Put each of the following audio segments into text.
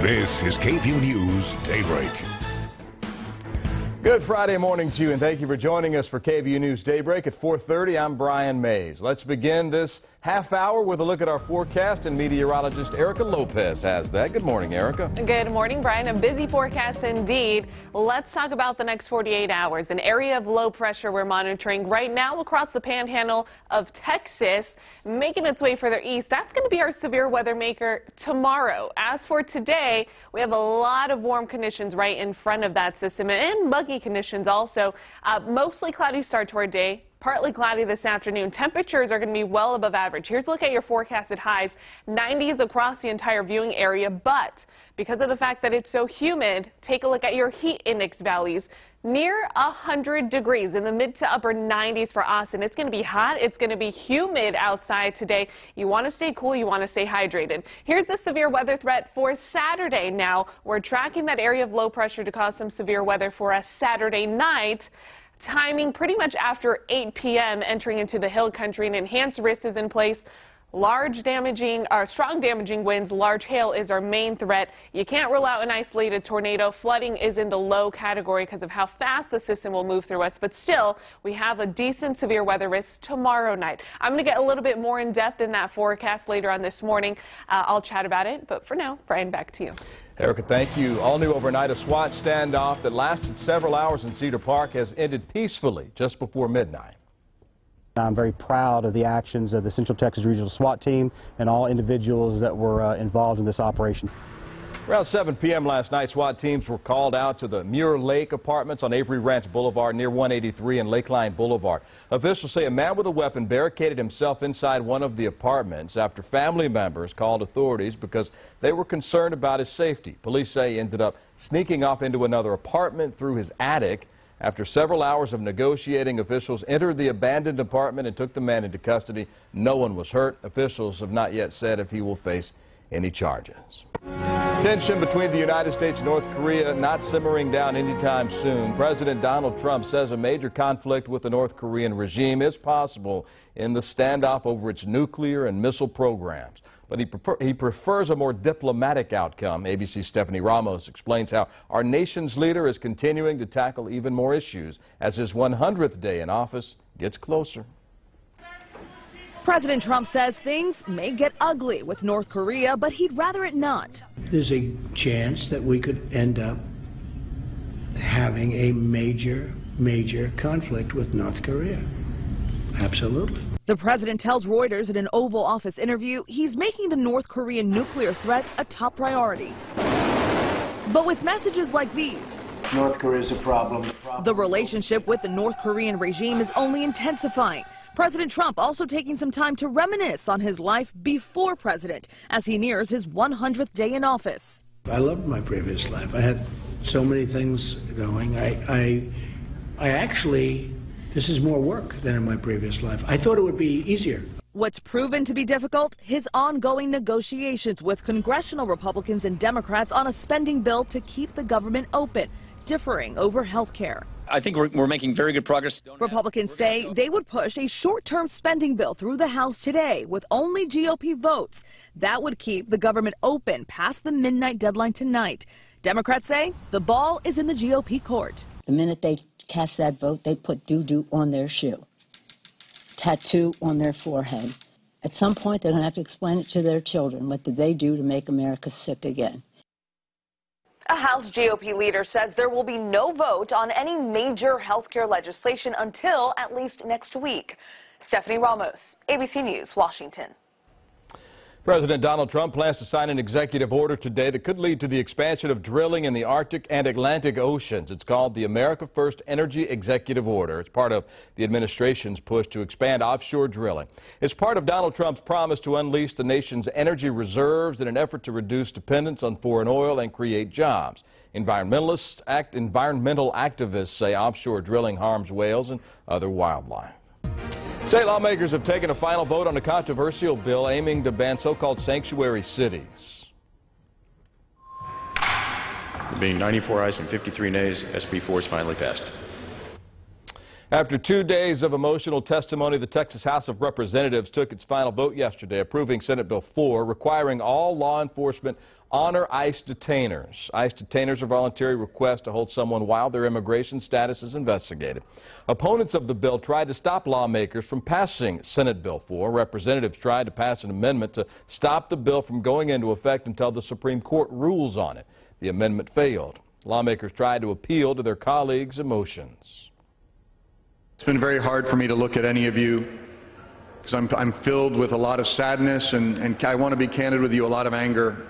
This is KVUE News Daybreak. Good Friday morning to you, and thank you for joining us for KVUE News Daybreak at 4:30. I'm Brian Mays. Let's begin this half hour with a look at our forecast, and meteorologist Erica Lopez has that. Good morning, Erica. Good morning, Brian. A busy forecast indeed. Let's talk about the next 48 hours. An area of low pressure we're monitoring right now across the panhandle of Texas, making its way further east. That's going to be our severe weather maker tomorrow. As for today, we have a lot of warm conditions right in front of that system, and muggy conditions also. Mostly cloudy start to our day. Partly cloudy this afternoon. Temperatures are going to be well above average. Here's a look at your forecasted highs. 90s across the entire viewing area, but because of the fact that it's so humid, take a look at your heat index values. Near 100 degrees in the mid to upper 90s for Austin. It's going to be hot. It's going to be humid outside today. You want to stay cool. You want to stay hydrated. Here's the severe weather threat for Saturday. Now, we're tracking that area of low pressure to cause some severe weather for us Saturday night. Timing pretty much after 8 p.m. entering into the hill country. An enhanced risk is in place. Strong damaging winds, large hail is our main threat. You can't rule out an isolated tornado. Flooding is in the low category because of how fast the system will move through us. But still, we have a decent severe weather risk tomorrow night. I'm going to get a little bit more in depth in that forecast later on this morning. I'll chat about it. But for now, Brian, back to you. Erica, thank you. All new overnight, a SWAT standoff that lasted several hours in Cedar Park has ended peacefully just before midnight. I'm very proud of the actions of the Central Texas Regional SWAT team and all individuals that were involved in this operation. Around 7 p.m. last night, SWAT teams were called out to the Muir Lake apartments on Avery Ranch Boulevard near 183 and Lakeline Boulevard. Officials say a man with a weapon barricaded himself inside one of the apartments after family members called authorities because they were concerned about his safety. Police say he ended up sneaking off into another apartment through his attic. After several hours of negotiating, officials entered the abandoned apartment and took the man into custody. No one was hurt. Officials have not yet said if he will face any charges. Tension between the United States and North Korea not simmering down anytime soon. President Donald Trump says a major conflict with the North Korean regime is possible in the standoff over its nuclear and missile programs. But he prefers a more diplomatic outcome. ABC's Stephanie Ramos explains how our nation's leader is continuing to tackle even more issues as his 100th day in office gets closer. President Trump says things may get ugly with North Korea, but he'd rather it not. There's a chance that we could end up having a major conflict with North Korea. Absolutely. The president tells Reuters in an Oval Office interview he's making the North Korean nuclear threat a top priority. But with messages like these, North Korea is a problem. The relationship with the North Korean regime is only intensifying. President Trump also taking some time to reminisce on his life before president as he nears his 100th day in office. I loved my previous life. I had so many things going. I actually, this is more work than in my previous life. I thought it would be easier. What's proven to be difficult? His ongoing negotiations with congressional Republicans and Democrats on a spending bill to keep the government open, differing over health care. I think we're making very good progress. Republicans say they would push a short-term spending bill through the House today with only GOP votes. That would keep the government open past the midnight deadline tonight. Democrats say the ball is in the GOP court. The minute they cast that vote, they put doo-doo on their shoe, tattoo on their forehead. At some point, they're going to have to explain it to their children. What did they do to make America sick again? A House GOP leader says there will be no vote on any major health care legislation until at least next week. Stephanie Ramos, ABC News, Washington. President Donald Trump plans to sign an executive order today that could lead to the expansion of drilling in the Arctic and Atlantic Oceans. It's called the America First Energy Executive Order. It's part of the administration's push to expand offshore drilling. It's part of Donald Trump's promise to unleash the nation's energy reserves in an effort to reduce dependence on foreign oil and create jobs. Environmental activists say offshore drilling harms whales and other wildlife. State lawmakers have taken a final vote on a controversial bill aiming to ban so-called sanctuary cities. There being 94 ayes and 53 nays, SB 4 is finally passed. After 2 days of emotional testimony, the Texas House of Representatives took its final vote yesterday, approving Senate Bill 4, requiring all law enforcement honor ICE detainers. ICE detainers are voluntary requests to hold someone while their immigration status is investigated. Opponents of the bill tried to stop lawmakers from passing Senate Bill 4. Representatives tried to pass an amendment to stop the bill from going into effect until the Supreme Court rules on it. The amendment failed. Lawmakers tried to appeal to their colleagues' emotions. It's been very hard for me to look at any of you because I'm filled with a lot of sadness and I want to be candid with you, a lot of anger.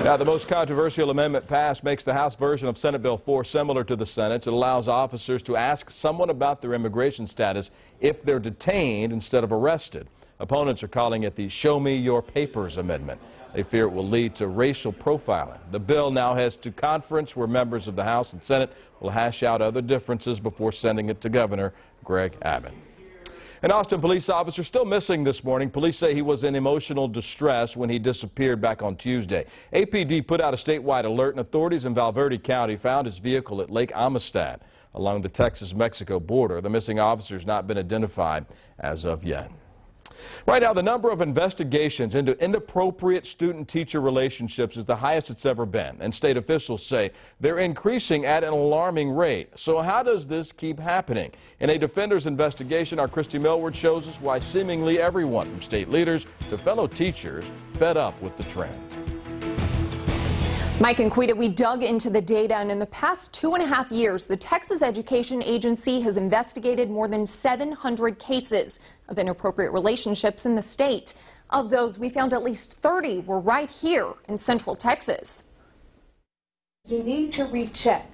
Now, the most controversial amendment passed makes the House version of Senate Bill 4 similar to the Senate's. It allows officers to ask someone about their immigration status if they're detained instead of arrested. Opponents are calling it the Show Me Your Papers Amendment. They fear it will lead to racial profiling. The bill now heads to conference where members of the House and Senate will hash out other differences before sending it to Governor Greg Abbott. An Austin police officer still missing this morning. Police say he was in emotional distress when he disappeared back on Tuesday. APD put out a statewide alert, and authorities in Valverde County found his vehicle at Lake Amistad along the Texas-Mexico border. The missing officer has not been identified as of yet. Right now, the number of investigations into inappropriate student-teacher relationships is the highest it's ever been, and state officials say they're increasing at an alarming rate. So how does this keep happening? In a Defender's investigation, our Christy Millward shows us why seemingly everyone from state leaders to fellow teachers fed up with the trend. Mike and Quita, we dug into the data, and in the past 2.5 years, the Texas Education Agency has investigated more than 700 cases of inappropriate relationships in the state. Of those, we found at least 30 were right here in Central Texas. You need to recheck.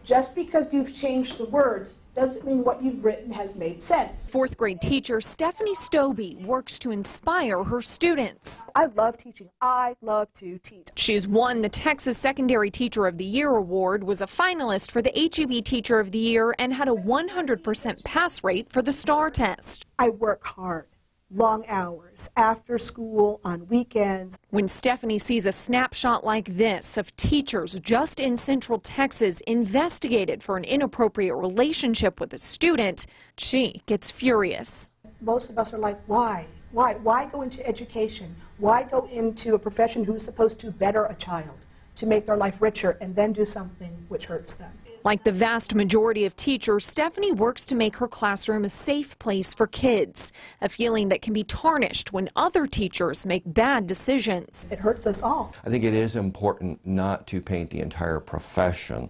Just because you've changed the words doesn't mean what you've written has made sense. Fourth grade teacher Stephanie Stobie works to inspire her students. I love teaching. I love to teach. She's won the Texas Secondary Teacher of the Year award, was a finalist for the HEB Teacher of the Year, and had a 100% pass rate for the STAR test. I work hard. Long hours, after school, on weekends. When Stephanie sees a snapshot like this of teachers just in Central Texas investigated for an inappropriate relationship with a student, she gets furious. Most of us are like, why? Why go into education? Why go into a profession who's supposed to better a child, to make their life richer, and then do something which hurts them? Like the vast majority of teachers, Stephanie works to make her classroom a safe place for kids, a feeling that can be tarnished when other teachers make bad decisions. It hurts us all. I think it is important not to paint the entire profession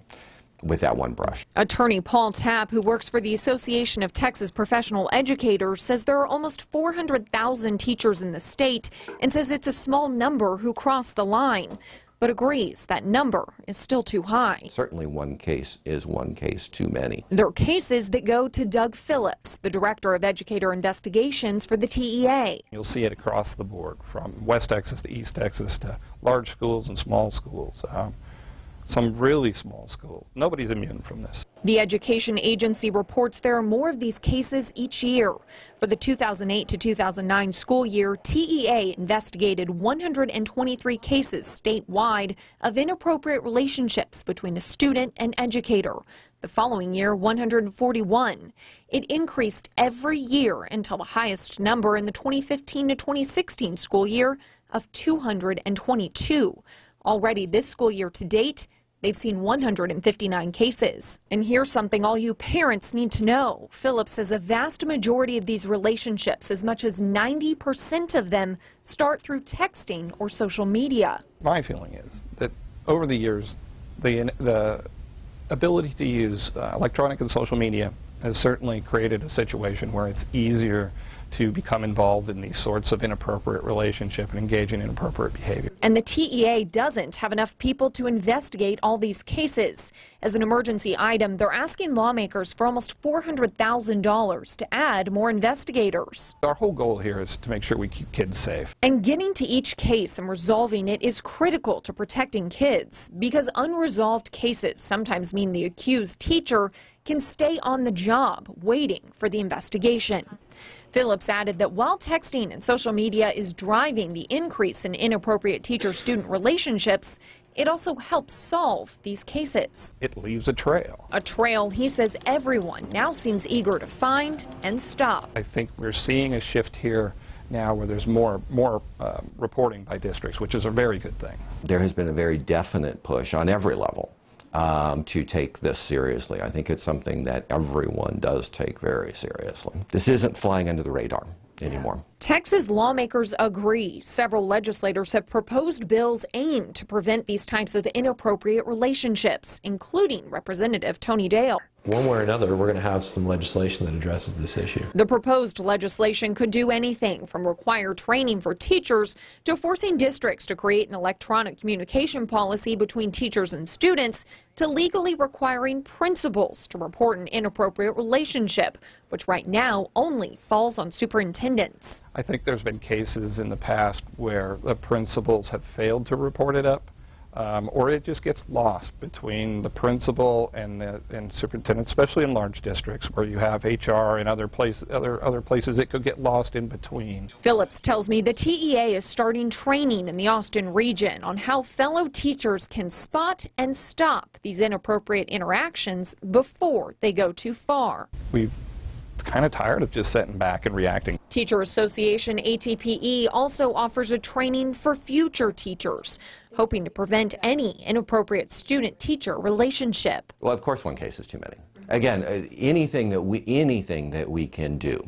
with that one brush. Attorney Paul Tapp, who works for the Association of Texas Professional Educators, says there are almost 400,000 teachers in the state and says it's a small number who cross the line, but agrees that number is still too high. Certainly one case is one case too many. There are cases that go to Doug Phillips, the Director of Educator Investigations for the TEA. You'll see it across the board, from West Texas to East Texas to large schools and small schools. Some really small schools. Nobody's immune from this. The education agency reports there are more of these cases each year. For the 2008 to 2009 school year, TEA investigated 123 cases statewide of inappropriate relationships between a student and educator. The following year, 141. It increased every year until the highest number in the 2015 to 2016 school year of 222. Already this school year to date, they've seen 159 cases. And here's something all you parents need to know. Phillips says a vast majority of these relationships, as much as 90% of them, start through texting or social media. My feeling is that over the years, the ability to use electronic and social media has certainly created a situation where it's easier to become involved in these sorts of inappropriate relationship and engage in inappropriate behavior. And the TEA doesn't have enough people to investigate all these cases. As an emergency item, they're asking lawmakers for almost $400,000 to add more investigators. Our whole goal here is to make sure we keep kids safe. And getting to each case and resolving it is critical to protecting kids, because unresolved cases sometimes mean the accused teacher can stay on the job waiting for the investigation. Phillips added that while texting and social media is driving the increase in inappropriate teacher-student relationships, it also helps solve these cases. It leaves a trail. A trail he says everyone now seems eager to find and stop. I think we're seeing a shift here now where there's more reporting by districts, which is a very good thing. There has been a very definite push on every level to take this seriously. I think it's something that everyone does take very seriously. This isn't flying under the radar anymore. Texas lawmakers agree. Several legislators have proposed bills aimed to prevent these types of inappropriate relationships, including Representative Tony Dale. One way or another, we're going to have some legislation that addresses this issue. The proposed legislation could do anything from require training for teachers to forcing districts to create an electronic communication policy between teachers and students to legally requiring principals to report an inappropriate relationship, which right now only falls on superintendents. I think there's been cases in the past where the principals have failed to report it up. Or it just gets lost between the principal and superintendent, especially in large districts where you have HR and other places it could get lost in between. Phillips tells me the TEA is starting training in the Austin region on how fellow teachers can spot and stop these inappropriate interactions before they go too far. We've kind of tired of just sitting back and reacting. Teacher Association ATPE also offers a training for future teachers, hoping to prevent any inappropriate student-teacher relationship. Well, of course, one case is too many. Again, anything that we can do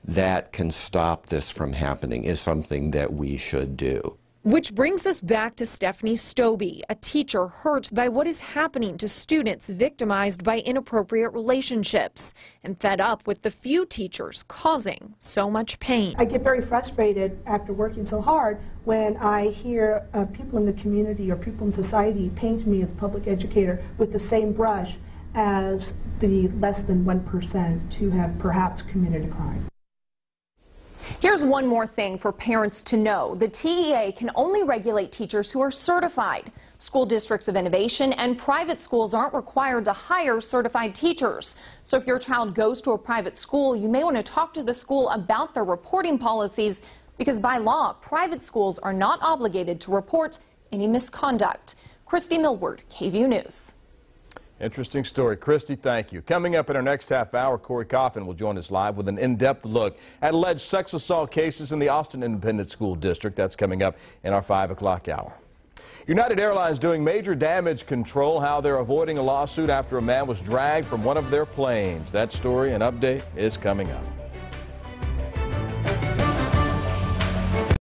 that can stop this from happening is something that we should do. Which brings us back to Stephanie Stobie, a teacher hurt by what is happening to students victimized by inappropriate relationships and fed up with the few teachers causing so much pain. I get very frustrated after working so hard when I hear people in the community or people in society paint me as a public educator with the same brush as the less than 1% who have perhaps committed a crime. Here's one more thing for parents to know. The TEA can only regulate teachers who are certified. School districts of innovation and private schools aren't required to hire certified teachers. So if your child goes to a private school, you may want to talk to the school about their reporting policies because by law, private schools are not obligated to report any misconduct. Christy Millward, KVUE News. Interesting story. Christy, thank you. Coming up in our next half hour, Corey Coffin will join us live with an in-depth look at alleged sex assault cases in the Austin Independent School District. That's coming up in our 5 o'clock hour. United Airlines doing major damage control, how they're avoiding a lawsuit after a man was dragged from one of their planes. That story and update is coming up.